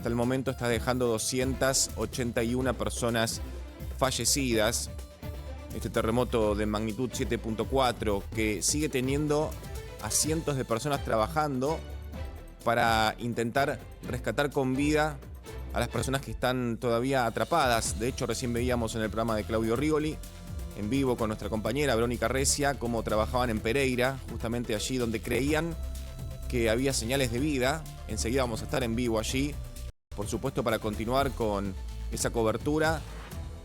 hasta el momento está dejando 281 personas fallecidas. Este terremoto de magnitud 7.4 que sigue teniendo a cientos de personas trabajando para intentar rescatar con vida a las personas que están todavía atrapadas. De hecho, recién veíamos en el programa de Claudio Rigoli, en vivo con nuestra compañera Verónica Recia, cómo trabajaban en Pereira, justamente allí donde creían que había señales de vida. Enseguida vamos a estar en vivo allí, por supuesto, para continuar con esa cobertura,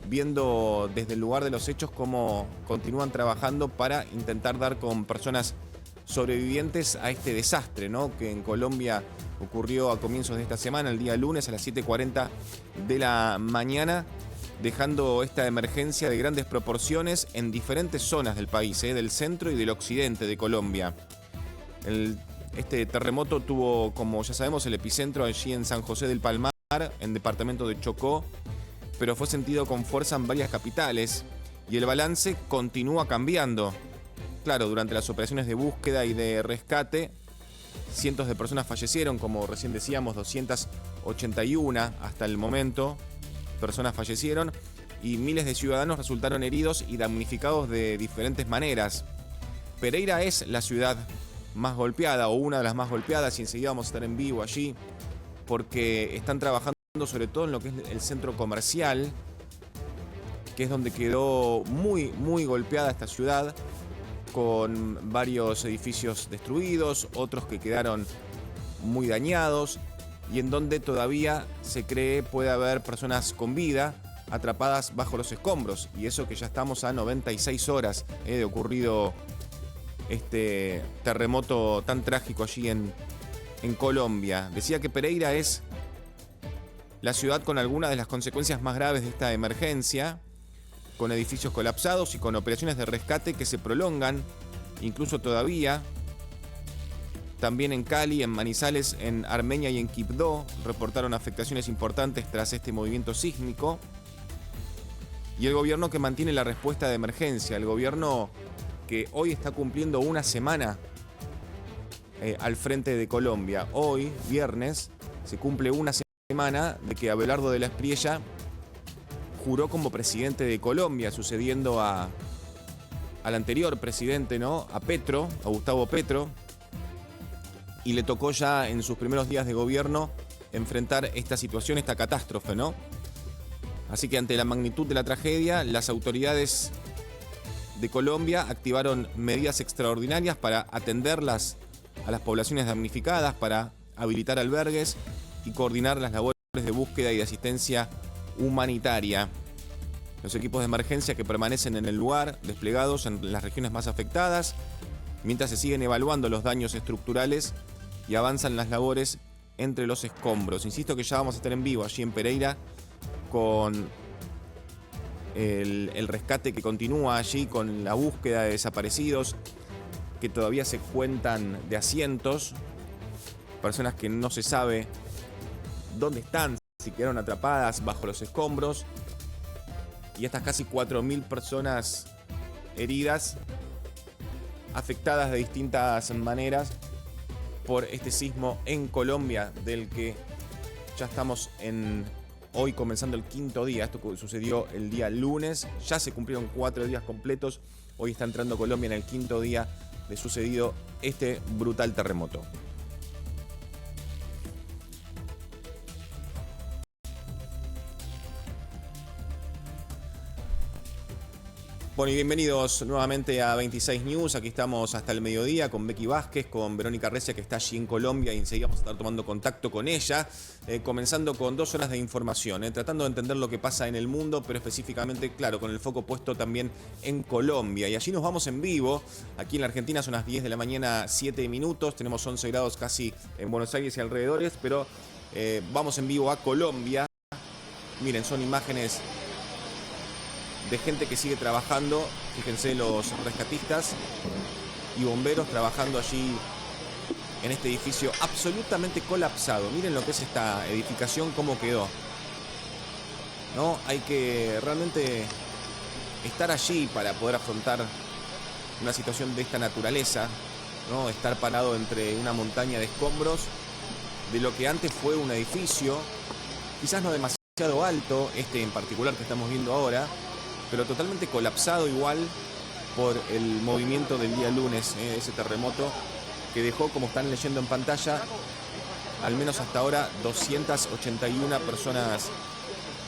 viendo desde el lugar de los hechos cómo continúan trabajando para intentar dar con personas sobrevivientes a este desastre, ¿no?, que en Colombia ocurrió a comienzos de esta semana, el día lunes a las 7:40 de la mañana, dejando esta emergencia de grandes proporciones en diferentes zonas del país, del centro y del occidente de Colombia. Este terremoto tuvo, como ya sabemos, el epicentro allí en San José del Palmar, en departamento de Chocó, pero fue sentido con fuerza en varias capitales y el balance continúa cambiando. Claro, durante las operaciones de búsqueda y de rescate, cientos de personas fallecieron, como recién decíamos, 281 hasta el momento, personas fallecieron y miles de ciudadanos resultaron heridos y damnificados de diferentes maneras. Pereira es la ciudad más golpeada o una de las más golpeadas y enseguida vamos a estar en vivo allí porque están trabajando sobre todo en lo que es el centro comercial, que es donde quedó muy golpeada esta ciudad, con varios edificios destruidos, otros que quedaron muy dañados y en donde todavía se cree puede haber personas con vida atrapadas bajo los escombros, y eso que ya estamos a 96 horas de ocurrido este terremoto tan trágico allí en Colombia. Decía que Pereira es la ciudad con algunas de las consecuencias más graves de esta emergencia, con edificios colapsados y con operaciones de rescate que se prolongan, incluso todavía. También en Cali, en Manizales, en Armenia y en Quibdó reportaron afectaciones importantes tras este movimiento sísmico. Y el gobierno que mantiene la respuesta de emergencia, el gobierno que hoy está cumpliendo una semana al frente de Colombia. Hoy, viernes, se cumple una semana de que Abelardo de la Espriella juró como presidente de Colombia, sucediendo al anterior presidente, ¿no?, a Petro, a Gustavo Petro, y le tocó ya en sus primeros días de gobierno enfrentar esta situación, esta catástrofe, ¿no? Así que ante la magnitud de la tragedia, las autoridades de Colombia activaron medidas extraordinarias para atenderlas a las poblaciones damnificadas, para habilitar albergues y coordinar las labores de búsqueda y de asistencia humanitaria. Los equipos de emergencia que permanecen en el lugar, desplegados en las regiones más afectadas, mientras se siguen evaluando los daños estructurales y avanzan las labores entre los escombros. Insisto que ya vamos a estar en vivo allí en Pereira con el rescate que continúa allí, con la búsqueda de desaparecidos que todavía se cuentan de a cientos, personas que no se sabe dónde están, si quedaron atrapadas bajo los escombros, y estas casi 4.000 personas heridas, afectadas de distintas maneras por este sismo en Colombia, del que ya estamos hoy comenzando el quinto día. Esto sucedió el día lunes, ya se cumplieron 4 días completos, hoy está entrando Colombia en el quinto día de sucedido este brutal terremoto. Bueno, y bienvenidos nuevamente a 26 News. Aquí estamos hasta el mediodía con Becky Vázquez, con Verónica Recia, que está allí en Colombia, y enseguida vamos a estar tomando contacto con ella, comenzando con 2 horas de información, tratando de entender lo que pasa en el mundo, pero específicamente, claro, con el foco puesto también en Colombia. Y allí nos vamos en vivo. Aquí en la Argentina son las 10 de la mañana, 7 minutos. Tenemos 11 grados casi en Buenos Aires y alrededores, pero vamos en vivo a Colombia. Miren, son imágenes de gente que sigue trabajando. Fíjense, los rescatistas y bomberos trabajando allí en este edificio absolutamente colapsado. Miren lo que es esta edificación, cómo quedó, ¿no? Hay que realmente estar allí para poder afrontar una situación de esta naturaleza, ¿no? Estar parado entre una montaña de escombros de lo que antes fue un edificio, quizás no demasiado alto, este en particular que estamos viendo ahora, pero totalmente colapsado igual por el movimiento del día lunes, ese terremoto que dejó, como están leyendo en pantalla, al menos hasta ahora 281 personas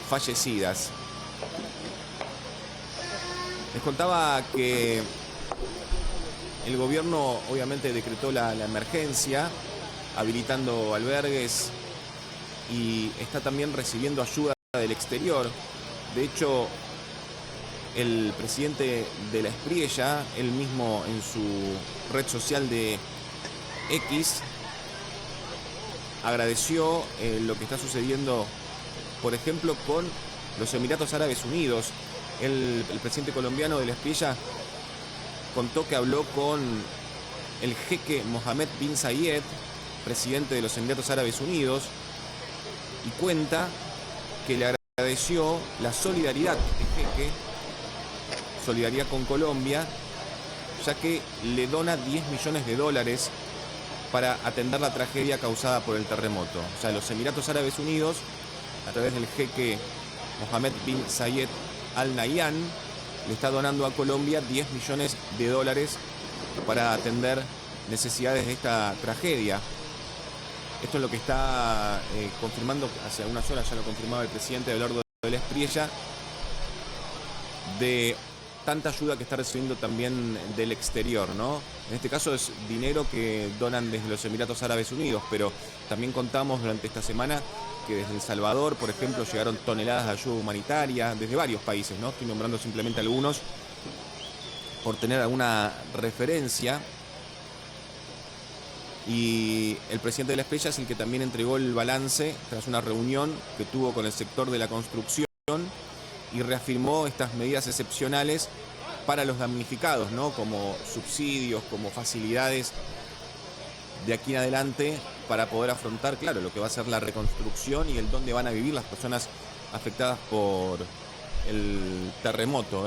fallecidas. Les contaba que el gobierno obviamente decretó la emergencia, habilitando albergues y está también recibiendo ayuda del exterior. De hecho, el presidente de la Espriella, él mismo en su red social de X, agradeció lo que está sucediendo, por ejemplo, con los Emiratos Árabes Unidos. El presidente colombiano de la Espriella contó que habló con el jeque Mohammed bin Zayed, presidente de los Emiratos Árabes Unidos, y cuenta que le agradeció la solidaridad de este jeque, solidaridad con Colombia, ya que le dona $10 millones para atender la tragedia causada por el terremoto. O sea, los Emiratos Árabes Unidos, a través del jeque Mohammed bin Zayed Al Nahyan, le está donando a Colombia $10 millones para atender necesidades de esta tragedia. Esto es lo que está confirmando, hace unas horas ya lo confirmaba el presidente Abelardo de la Espriella, de tanta ayuda que está recibiendo también del exterior, ¿no? En este caso es dinero que donan desde los Emiratos Árabes Unidos, pero también contamos durante esta semana que desde El Salvador, por ejemplo, llegaron toneladas de ayuda humanitaria desde varios países, ¿no? Estoy nombrando simplemente algunos por tener alguna referencia. Y el presidente de la Espriella es el que también entregó el balance tras una reunión que tuvo con el sector de la construcción y reafirmó estas medidas excepcionales para los damnificados, ¿no? Como subsidios, como facilidades de aquí en adelante para poder afrontar, claro, lo que va a ser la reconstrucción y el dónde van a vivir las personas afectadas por el terremoto,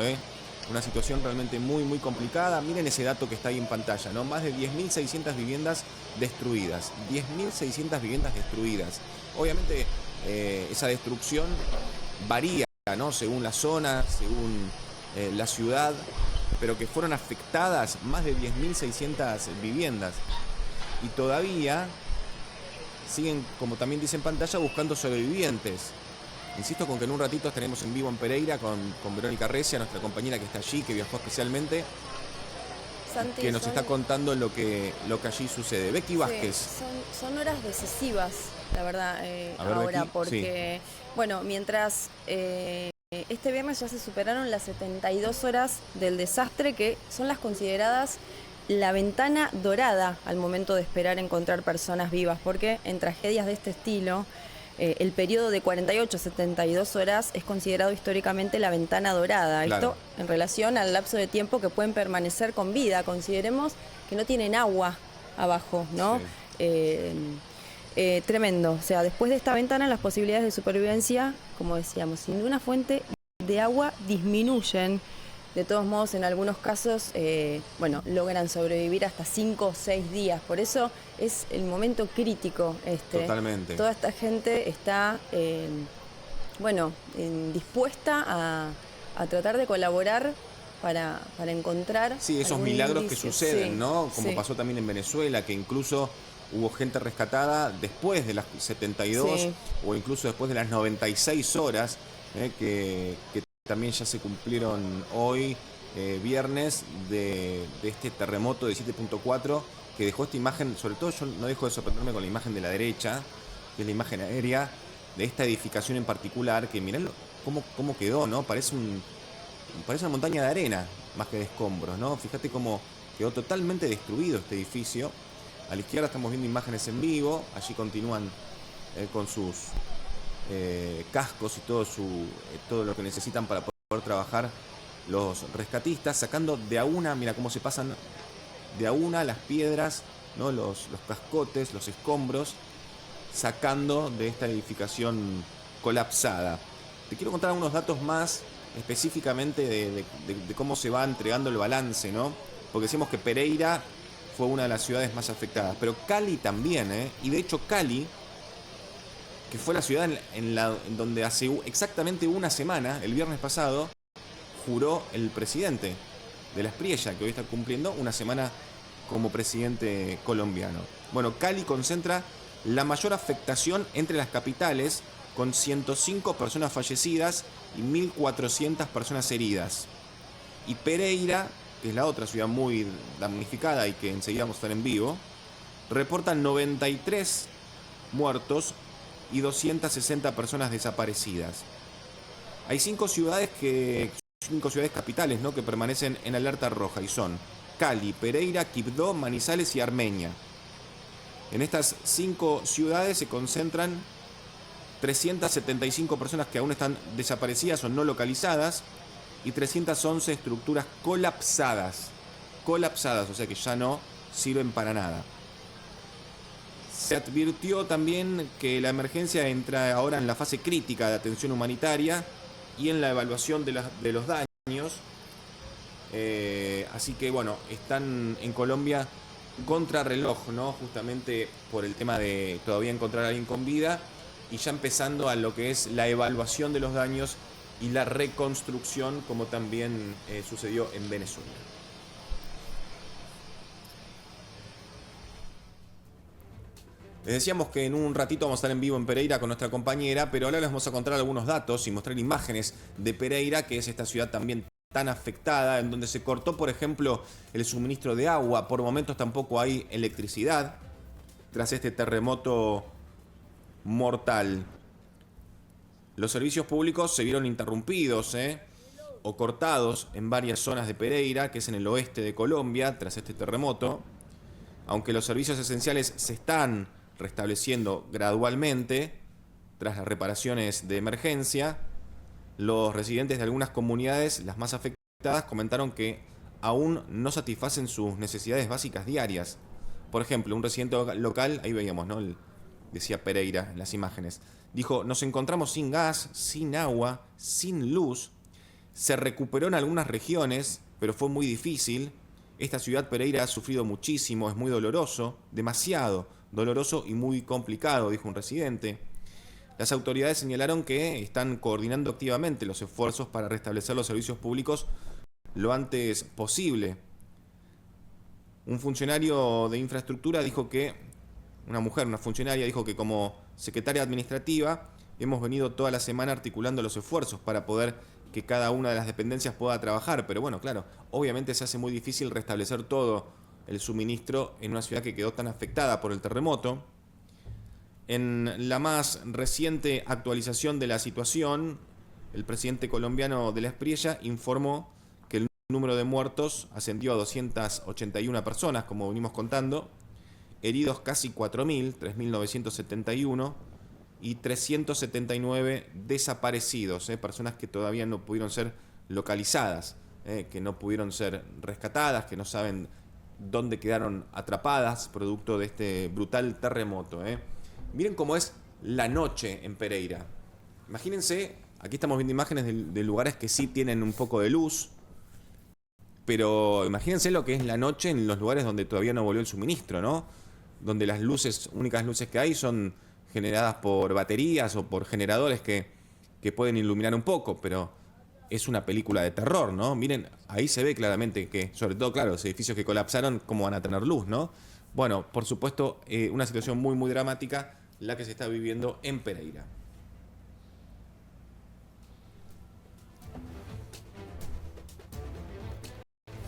Una situación realmente muy, muy complicada. Miren ese dato que está ahí en pantalla, ¿no? Más de 10.600 viviendas destruidas. 10.600 viviendas destruidas. Obviamente, esa destrucción varía, ¿no? Según la zona, según la ciudad, pero que fueron afectadas más de 10.600 viviendas. Y todavía siguen, como también dice en pantalla, buscando sobrevivientes. Insisto con que en un ratito estaremos en vivo en Pereira con Verónica Recia, nuestra compañera que está allí, que viajó especialmente, Santi, que nos está contando lo que allí sucede. Becky Vázquez. Son horas decisivas, la verdad, ahora, Becky, porque, bueno, mientras este viernes ya se superaron las 72 horas del desastre, que son las consideradas la ventana dorada al momento de esperar encontrar personas vivas, porque en tragedias de este estilo, el periodo de 48 a 72 horas es considerado históricamente la ventana dorada. Claro. Esto en relación al lapso de tiempo que pueden permanecer con vida. Consideremos que no tienen agua abajo, ¿no? Sí. Tremendo. O sea, después de esta ventana las posibilidades de supervivencia, como decíamos, sin una fuente de agua disminuyen. De todos modos, en algunos casos, logran sobrevivir hasta 5 o 6 días. Por eso es el momento crítico. Totalmente. Toda esta gente está, dispuesta a tratar de colaborar para encontrar... Sí, esos milagros indicio. Que suceden, sí, ¿no? Como sí. pasó también en Venezuela, que incluso hubo gente rescatada después de las 72 sí. o incluso después de las 96 horas, que también ya se cumplieron hoy, viernes, de este terremoto de 7.4 que dejó esta imagen. Sobre todo yo no dejo de sorprenderme con la imagen de la derecha, que es la imagen aérea de esta edificación en particular, que mirá cómo quedó, ¿no? Parece una montaña de arena más que de escombros, ¿no? Fíjate cómo quedó totalmente destruido este edificio. A la izquierda estamos viendo imágenes en vivo, allí continúan con sus cascos y todo lo que necesitan para poder trabajar los rescatistas, sacando de a una, mira cómo se pasan de a una las piedras, ¿no? los cascotes, los escombros, sacando de esta edificación colapsada. Te quiero contar algunos datos más específicamente de cómo se va entregando el balance, ¿no? Porque decimos que Pereira fue una de las ciudades más afectadas, pero Cali también, y de hecho Cali que fue la ciudad en donde hace exactamente una semana, el viernes pasado, juró el presidente de la Espriella, que hoy está cumpliendo una semana como presidente colombiano. Bueno, Cali concentra la mayor afectación entre las capitales, con 105 personas fallecidas y 1.400 personas heridas. Y Pereira, que es la otra ciudad muy damnificada y que enseguida vamos a estar en vivo, reportan 93 muertos y 260 personas desaparecidas. Hay 5 ciudades capitales, ¿no?, que permanecen en alerta roja, y son Cali, Pereira, Quibdó, Manizales y Armenia. En estas 5 ciudades se concentran 375 personas que aún están desaparecidas o no localizadas y 311 estructuras colapsadas, o sea que ya no sirven para nada. Se advirtió también que la emergencia entra ahora en la fase crítica de atención humanitaria y en la evaluación de los daños. Así que bueno, están en Colombia contrarreloj, ¿no? Justamente por el tema de todavía encontrar a alguien con vida y ya empezando a lo que es la evaluación de los daños y la reconstrucción, como también sucedió en Venezuela. Les decíamos que en un ratito vamos a estar en vivo en Pereira con nuestra compañera, pero ahora les vamos a contar algunos datos y mostrar imágenes de Pereira, que es esta ciudad también tan afectada, en donde se cortó, por ejemplo, el suministro de agua. Por momentos tampoco hay electricidad tras este terremoto mortal. Los servicios públicos se vieron interrumpidos o cortados en varias zonas de Pereira, que es en el oeste de Colombia, tras este terremoto. Aunque los servicios esenciales se están restableciendo gradualmente tras las reparaciones de emergencia, los residentes de algunas comunidades, las más afectadas, comentaron que aún no satisfacen sus necesidades básicas diarias. Por ejemplo, un residente local, ahí veíamos, ¿no?, decía Pereira en las imágenes, dijo: nos encontramos sin gas, sin agua, sin luz. Se recuperó en algunas regiones, pero fue muy difícil. Esta ciudad, Pereira, ha sufrido muchísimo, es muy doloroso, demasiado doloroso y muy complicado, dijo un residente. Las autoridades señalaron que están coordinando activamente los esfuerzos para restablecer los servicios públicos lo antes posible. Un funcionario de infraestructura dijo que, una funcionaria dijo que como secretaria administrativa hemos venido toda la semana articulando los esfuerzos para poder que cada una de las dependencias pueda trabajar, pero bueno, claro, obviamente se hace muy difícil restablecer todo el suministro en una ciudad que quedó tan afectada por el terremoto. En la más reciente actualización de la situación, el presidente colombiano de la Espriella informó que el número de muertos ascendió a 281 personas, como venimos contando, heridos casi 4.000, 3.971, y 379 desaparecidos, personas que todavía no pudieron ser localizadas, que no pudieron ser rescatadas, que no saben dónde quedaron atrapadas producto de este brutal terremoto. Miren cómo es la noche en Pereira. Imagínense, aquí estamos viendo imágenes de lugares que sí tienen un poco de luz, pero imagínense lo que es la noche en los lugares donde todavía no volvió el suministro, ¿no? Donde las únicas luces que hay son generadas por baterías o por generadores que pueden iluminar un poco, pero es una película de terror, ¿no? Miren, ahí se ve claramente que, sobre todo, claro, los edificios que colapsaron, ¿cómo van a tener luz, no? Bueno, por supuesto, una situación muy, muy dramática la que se está viviendo en Pereira.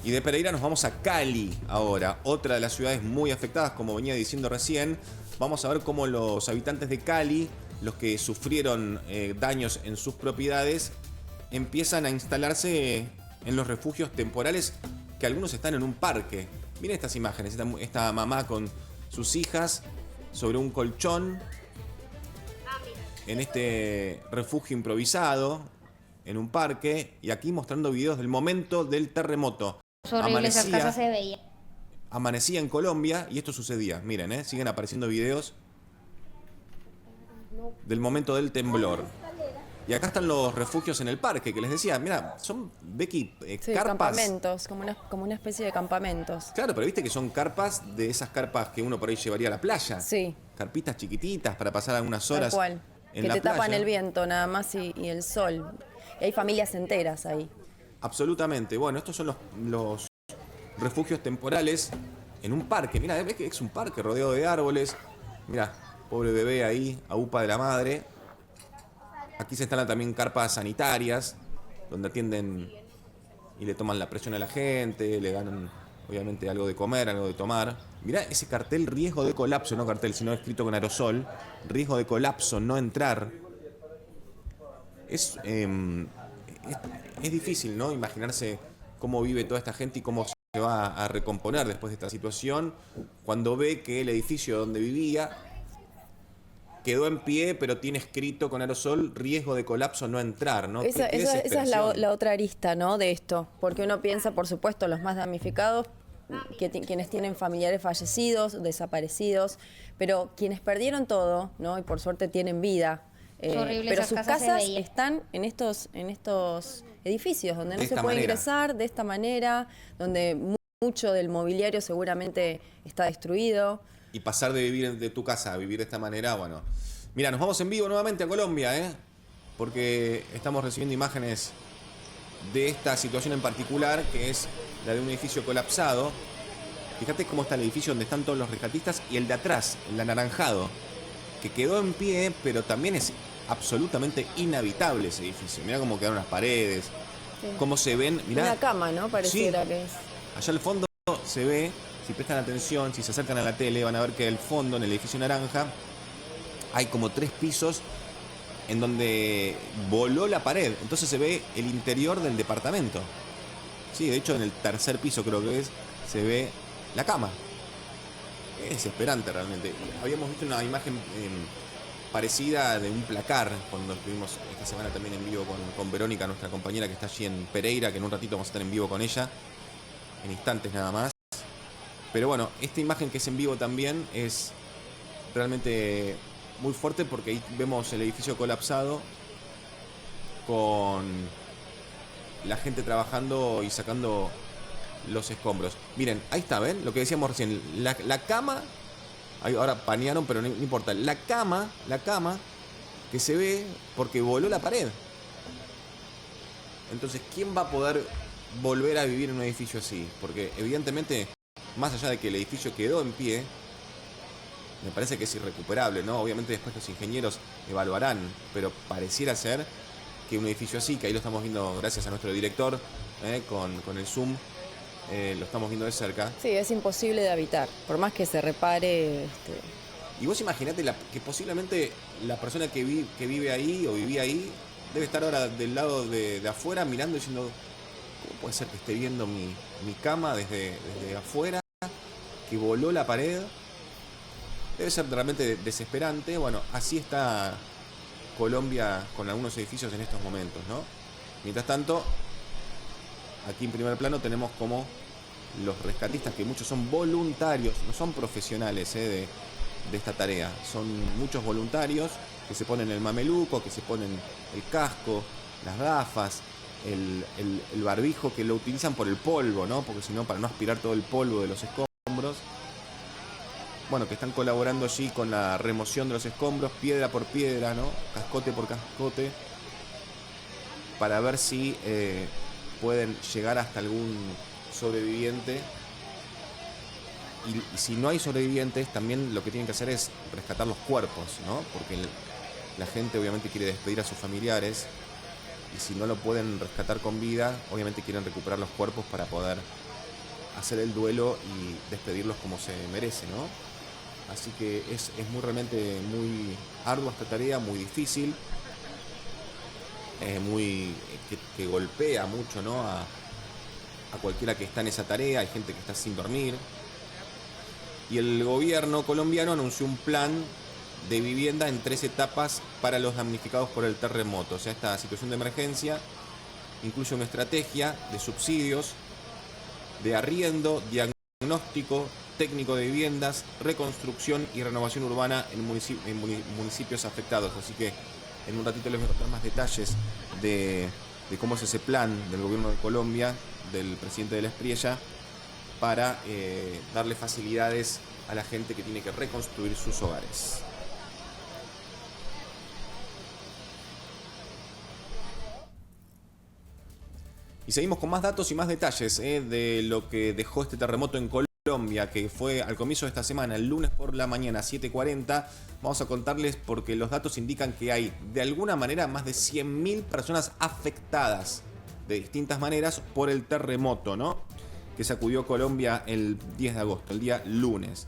Y de Pereira nos vamos a Cali ahora, otra de las ciudades muy afectadas, como venía diciendo recién. Vamos a ver cómo los habitantes de Cali, los que sufrieron daños en sus propiedades, empiezan a instalarse en los refugios temporales, que algunos están en un parque. Miren estas imágenes, esta mamá con sus hijas sobre un colchón en este refugio improvisado en un parque, y aquí mostrando videos del momento del terremoto. Horrible, esa casa se veía. Amanecía en Colombia y esto sucedía. Miren, siguen apareciendo videos del momento del temblor. Y acá están los refugios en el parque, que les decía, mira, son, Becky, sí, carpas. Campamentos, como una especie de campamentos. Claro, pero viste que son carpas de esas carpas que uno por ahí llevaría a la playa. Sí. Carpitas chiquititas para pasar algunas horas que te tapan el viento nada más y el sol. Y hay familias enteras ahí. Absolutamente. Bueno, estos son los refugios temporales en un parque. Mira, ves que es un parque rodeado de árboles. Mira, pobre bebé ahí, a upa de la madre. Aquí se instalan también carpas sanitarias, donde atienden y le toman la presión a la gente, le dan obviamente algo de comer, algo de tomar. Mirá ese cartel, riesgo de colapso, no cartel, sino escrito con aerosol. Riesgo de colapso, no entrar. Es difícil, ¿no? Imaginarse cómo vive toda esta gente y cómo se va a recomponer después de esta situación, cuando ve que el edificio donde vivía quedó en pie, pero tiene escrito con aerosol, riesgo de colapso, no entrar, ¿no? Esa es la otra arista, ¿no?, de esto, porque uno piensa, por supuesto, los más damnificados, quienes tienen familiares fallecidos, desaparecidos, pero quienes perdieron todo, ¿no?, y por suerte tienen vida, pero sus casas están en estos edificios, donde no se puede ingresar de esta manera, donde mucho del mobiliario seguramente está destruido. Y pasar de vivir de tu casa a vivir de esta manera, bueno. Mira, nos vamos en vivo nuevamente a Colombia, porque estamos recibiendo imágenes de esta situación en particular, que es la de un edificio colapsado. Fíjate cómo está el edificio donde están todos los rescatistas y el de atrás, el anaranjado, que quedó en pie, pero también es absolutamente inhabitable ese edificio. Mira cómo quedaron las paredes, sí, cómo se ven. Mirá, una cama, ¿no? Pareciera que es. Allá al fondo se ve, si prestan atención, si se acercan a la tele, van a ver que al fondo, en el edificio naranja, hay como 3 pisos en donde voló la pared. Entonces se ve el interior del departamento. Sí, de hecho en el tercer piso creo que se ve la cama. Es desesperante realmente. Habíamos visto una imagen parecida de un placar cuando estuvimos esta semana también en vivo con Verónica, nuestra compañera que está allí en Pereira, que en un ratito vamos a estar en vivo con ella, en instantes nada más. Pero bueno, esta imagen que es en vivo también es realmente muy fuerte, porque ahí vemos el edificio colapsado con la gente trabajando y sacando los escombros. Miren, ahí está, ¿ven? Lo que decíamos recién, la cama, ahora panearon, pero no importa, la cama que se ve porque voló la pared. Entonces, ¿quién va a poder volver a vivir en un edificio así? Porque evidentemente, más allá de que el edificio quedó en pie, me parece que es irrecuperable, ¿no? Obviamente después los ingenieros evaluarán, pero pareciera ser que un edificio así, que ahí lo estamos viendo gracias a nuestro director, con el Zoom, lo estamos viendo de cerca. Sí, es imposible de habitar, por más que se repare. Y vos imaginate que posiblemente la persona que vive ahí o vivía ahí debe estar ahora del lado de afuera mirando y diciendo, ¿cómo puede ser que esté viendo mi cama desde afuera, que voló la pared? Debe ser realmente desesperante. Bueno, así está Colombia con algunos edificios en estos momentos, ¿no? Mientras tanto, aquí en primer plano tenemos como los rescatistas, que muchos son voluntarios, no son profesionales de esta tarea. Son muchos voluntarios que se ponen el mameluco, que se ponen el casco, las gafas, el barbijo, que lo utilizan por el polvo, ¿no? Porque si no, para no aspirar todo el polvo de los escombros. Bueno, que están colaborando allí con la remoción de los escombros, piedra por piedra, ¿no? Cascote por cascote, para ver si pueden llegar hasta algún sobreviviente. Y si no hay sobrevivientes, también lo que tienen que hacer es rescatar los cuerpos, ¿no? Porque la gente obviamente quiere despedir a sus familiares, y si no lo pueden rescatar con vida, obviamente quieren recuperar los cuerpos para poder hacer el duelo y despedirlos como se merece, ¿no? Así que es realmente muy ardua esta tarea, muy difícil, que golpea mucho, ¿no? A cualquiera que está en esa tarea. Hay gente que está sin dormir. Y el gobierno colombiano anunció un plan de vivienda en 3 etapas para los damnificados por el terremoto. O sea, esta situación de emergencia incluye una estrategia de subsidios, de arriendo, diagnóstico técnico de viviendas, reconstrucción y renovación urbana en municipios afectados. Así que en un ratito les voy a contar más detalles de cómo es ese plan del gobierno de Colombia, del presidente de la Espriella, para darle facilidades a la gente que tiene que reconstruir sus hogares. Y seguimos con más datos y más detalles de lo que dejó este terremoto en Colombia, que fue al comienzo de esta semana, el lunes por la mañana, 7:40. Vamos a contarles porque los datos indican que hay, de alguna manera, más de 100.000 personas afectadas de distintas maneras por el terremoto, ¿no?, que sacudió Colombia el 10 de agosto, el día lunes.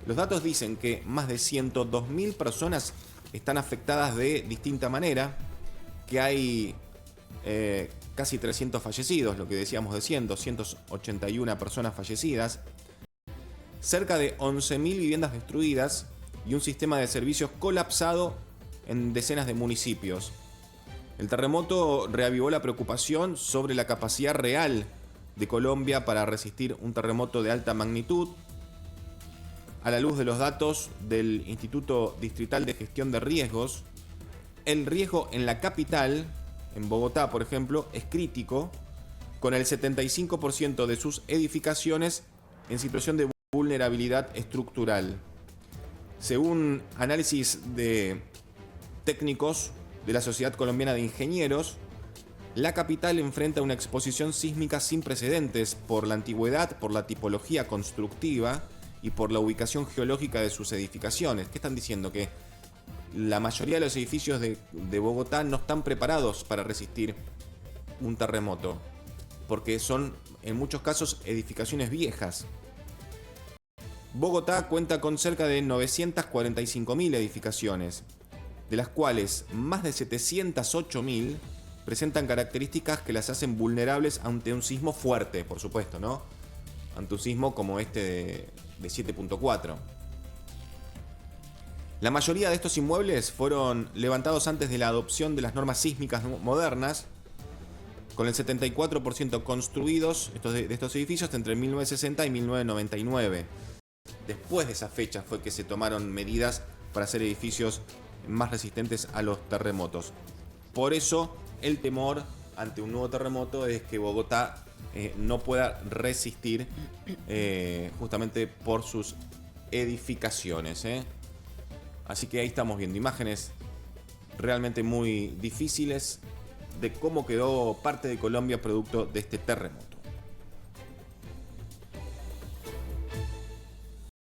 Los datos dicen que más de 102.000 personas están afectadas de distinta manera, que hay casi 300 fallecidos, lo que decíamos de 281 personas fallecidas, cerca de 11.000 viviendas destruidas y un sistema de servicios colapsado en decenas de municipios. El terremoto reavivó la preocupación sobre la capacidad real de Colombia para resistir un terremoto de alta magnitud. A la luz de los datos del Instituto Distrital de Gestión de Riesgos, el riesgo en la capital, en Bogotá, por ejemplo, es crítico, con el 75% de sus edificaciones en situación de vulnerabilidad estructural. Según análisis de técnicos de la Sociedad Colombiana de Ingenieros, la capital enfrenta una exposición sísmica sin precedentes por la antigüedad, por la tipología constructiva y por la ubicación geológica de sus edificaciones. ¿Qué están diciendo? Que la mayoría de los edificios de Bogotá no están preparados para resistir un terremoto, porque son en muchos casos edificaciones viejas. Bogotá cuenta con cerca de 945.000 edificaciones, de las cuales más de 708.000 presentan características que las hacen vulnerables ante un sismo fuerte, por supuesto, ¿no? Ante un sismo como este de 7.4. La mayoría de estos inmuebles fueron levantados antes de la adopción de las normas sísmicas modernas, con el 74% construidos de estos edificios entre 1960 y 1999. Después de esa fecha fue que se tomaron medidas para hacer edificios más resistentes a los terremotos. Por eso el temor ante un nuevo terremoto es que Bogotá no pueda resistir justamente por sus edificaciones. Así que ahí estamos viendo imágenes realmente muy difíciles de cómo quedó parte de Colombia producto de este terremoto.